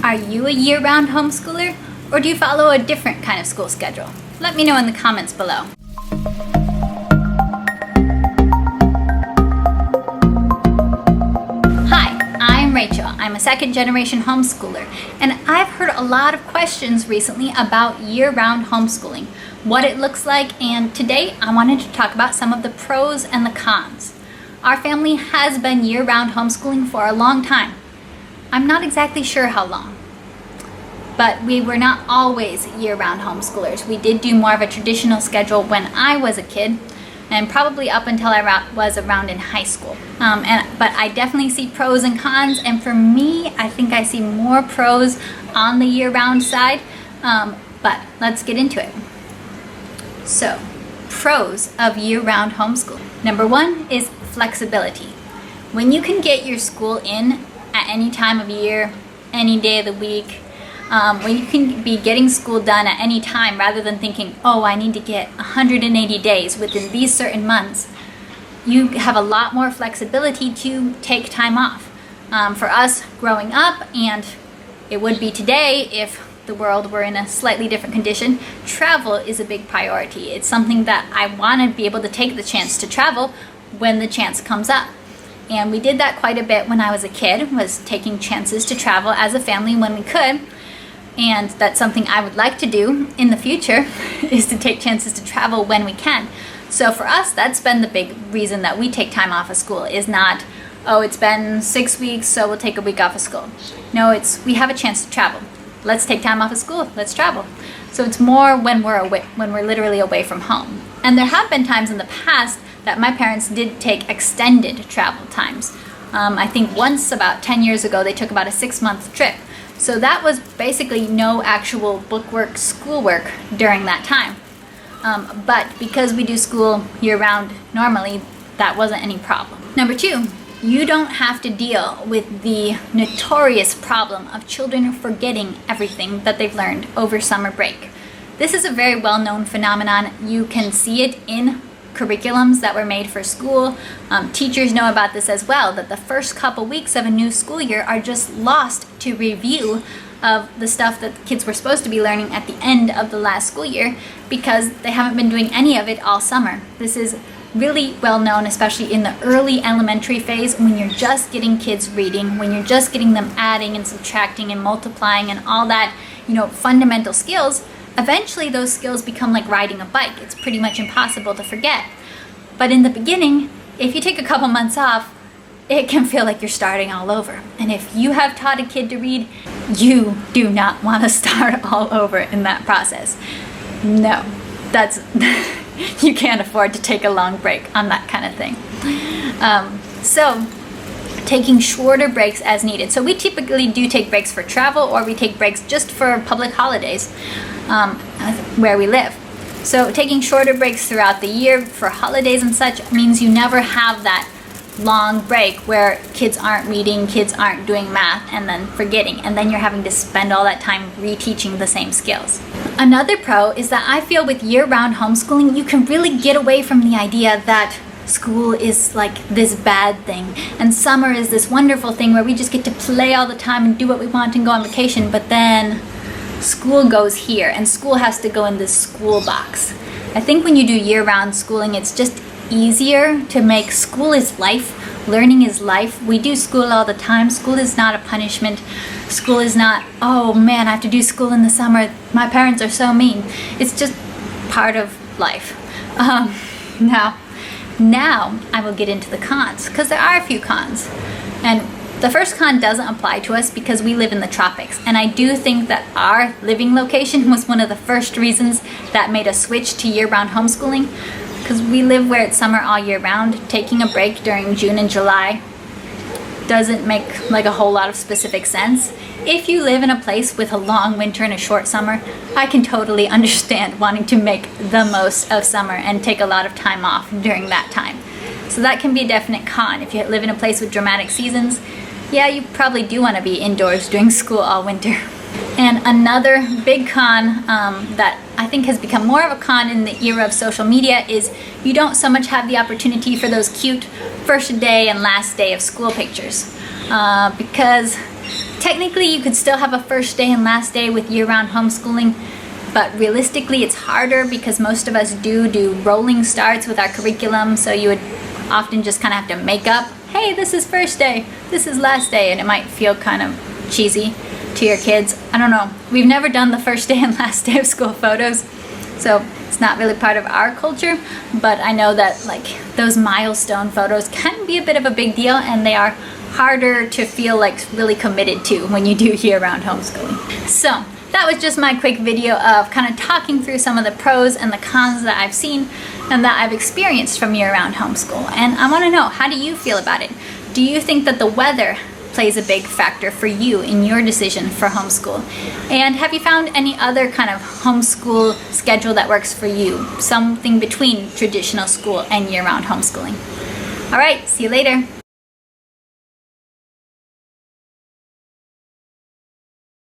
Are you a year-round homeschooler, or do you follow a different kind of school schedule? Let me know in the comments below. Hi, I'm Rachel. I'm a second-generation homeschooler, and I've heard a lot of questions recently about year-round homeschooling, what it looks like, and today I wanted to talk about some of the pros and the cons. Our family has been year-round homeschooling for a long time. I'm not exactly sure how long, but we were not always year-round homeschoolers. We did do more of a traditional schedule when I was a kid, and probably up until I was around in high school. But I definitely see pros and cons, and for me, I think I see more pros on the year-round side, but let's get into it. So, pros of year-round homeschooling. Number one is flexibility. When you can get your school in at any time of year, any day of the week, when you can be getting school done at any time rather than thinking, oh, I need to get 180 days within these certain months, you have a lot more flexibility to take time off. For us growing up, and it would be today if the world were in a slightly different condition, travel is a big priority. It's something that I want to be able to take the chance to travel when the chance comes up. And we did that quite a bit when I was a kid, was taking chances to travel as a family when we could. And that's something I would like to do in the future, is to take chances to travel when we can. So for us, that's been the big reason that we take time off of school, is not, oh, it's been 6 weeks, so we'll take a week off of school. No, it's, we have a chance to travel. Let's take time off of school, let's travel. So it's more when we're away, when we're literally away from home. And there have been times in the past that my parents did take extended travel times. I think once, about 10 years ago, they took about a 6-month trip. So that was basically no actual bookwork, schoolwork during that time. But because we do school year-round normally, that wasn't any problem. Number two, you don't have to deal with the notorious problem of children forgetting everything that they've learned over summer break. This is a very well-known phenomenon. You can see it in curriculums that were made for school. Teachers know about this as well, that the first couple weeks of a new school year are just lost to review of the stuff that kids were supposed to be learning at the end of the last school year, because they haven't been doing any of it all summer. This is really well known, especially in the early elementary phase, when you're just getting kids reading, when you're just getting them adding and subtracting and multiplying and all that, fundamental skills. Eventually those skills become like riding a bike. It's pretty much impossible to forget. But in the beginning, if you take a couple months off, it can feel like you're starting all over. And if you have taught a kid to read, you do not want to start all over in that process. No, that's you can't afford to take a long break on that kind of thing. So taking shorter breaks as needed. So we typically do take breaks for travel, or we take breaks just for public holidays where we live. So taking shorter breaks throughout the year for holidays and such means you never have that long break where kids aren't reading, kids aren't doing math, and then forgetting, and then you're having to spend all that time reteaching the same skills. Another pro is that I feel with year-round homeschooling, you can really get away from the idea that school is like this bad thing, and summer is this wonderful thing where we just get to play all the time and do what we want and go on vacation, but then school goes here, and school has to go in this school box. I think when you do year-round schooling, it's just easier to make school is life, learning is life. We do school all the time. School is not a punishment. School is not, oh man, I have to do school in the summer. My parents are so mean. It's just part of life. Now I will get into the cons, because there are a few cons. And the first con doesn't apply to us because we live in the tropics. And I do think that our living location was one of the first reasons that made us switch to year-round homeschooling, because we live where it's summer all year round. Taking a break during June and July doesn't make like a whole lot of specific sense. If you live in a place with a long winter and a short summer, I can totally understand wanting to make the most of summer and take a lot of time off during that time. So that can be a definite con. If you live in a place with dramatic seasons, yeah, you probably do want to be indoors doing school all winter. And another big con that I think has become more of a con in the era of social media is you don't so much have the opportunity for those cute first day and last day of school pictures. Because Technically, you could still have a first day and last day with year-round homeschooling, but realistically it's harder because most of us do rolling starts with our curriculum, so you would often just kind of have to make up, hey, this is first day, this is last day, and it might feel kind of cheesy to your kids. I don't know. We've never done the first day and last day of school photos, so it's not really part of our culture, but I know that like those milestone photos can be a bit of a big deal, and they are harder to feel like really committed to when you do year-round homeschooling. So that was just my quick video of kind of talking through some of the pros and the cons that I've seen and that I've experienced from year-round homeschool. And I want to know, how do you feel about it? Do you think that the weather plays a big factor for you in your decision for homeschool? And have you found any other kind of homeschool schedule that works for you? Something between traditional school and year-round homeschooling. All right, see you later.